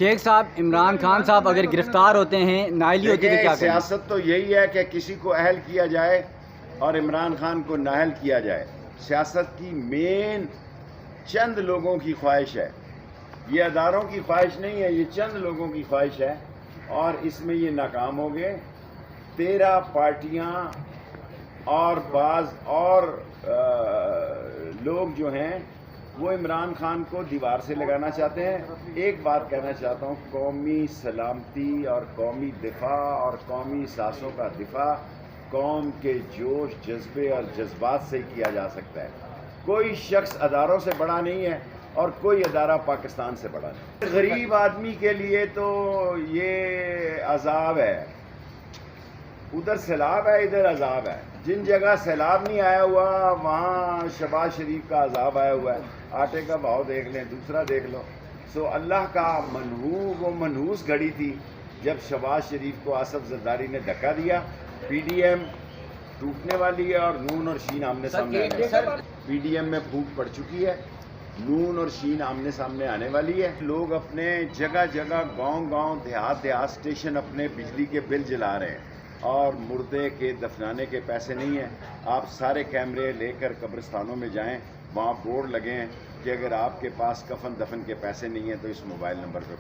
شیخ صاحب، عمران خان صاحب اگر گرفتار ہوتے ہیں، نااہلی ہوتی ہے تو کیا کریں؟ سیاست تو یہی ہے کہ کسی کو اہل کیا جائے اور عمران خان کو نااہل کیا جائے۔ سیاست کی مین چند لوگوں کی خواہش ہے، یہ اداروں کی خواہش نہیں ہے، یہ چند لوگوں کی خواہش ہے، اور اس میں یہ ناکام ہو گئے۔ 13 پارٹیاں اور بعض اور لوگ جو ہیں وہ عمران خان کو دیوار سے لگانا چاہتے ہیں۔ ایک بات کہنا چاہتا ہوں، قومی سلامتی اور قومی دفاع اور قومی ساسوں کا دفاع قوم کے جوش، جذبے اور جذبات سے کیا جا سکتا ہے۔ کوئی شخص اداروں سے بڑا نہیں ہے اور کوئی ادارہ پاکستان سے بڑا نہیں۔ غریب آدمی کے لیے تو یہ عذاب ہے، ادھر سیلاب ہے، ادھر عذاب ہے۔ جن جگہ سیلاب نہیں آیا ہوا وہاں شہباز شریف کا عذاب آیا ہوا ہے۔ آٹے کا بھاؤ دیکھ لیں، دوسرا دیکھ لو۔ سو اللہ کا وہ منحوس گھڑی تھی جب شہباز شریف کو آصف زرداری نے دھکا دیا۔ پی ڈی ایم ٹوٹنے والی ہے اور نون اور شین آمنے سامنے آنے والی ہے۔ پی ڈی ایم میں پھوٹ پڑ چکی ہے، نون اور شین آمنے سامنے آنے والی ہے۔ لوگ اپنے جگہ جگہ، گاؤں گاؤں، دیہات دیہات اسٹیشن اپنے بجلی کے بل جلا رہے ہیں، اور مردے کے دفنانے کے پیسے نہیں ہیں۔ آپ سارے کیمرے لے کر قبرستانوں میں جائیں، وہاں بورڈ لگے ہیں کہ اگر آپ کے پاس کفن دفن کے پیسے نہیں ہیں تو اس موبائل نمبر پہ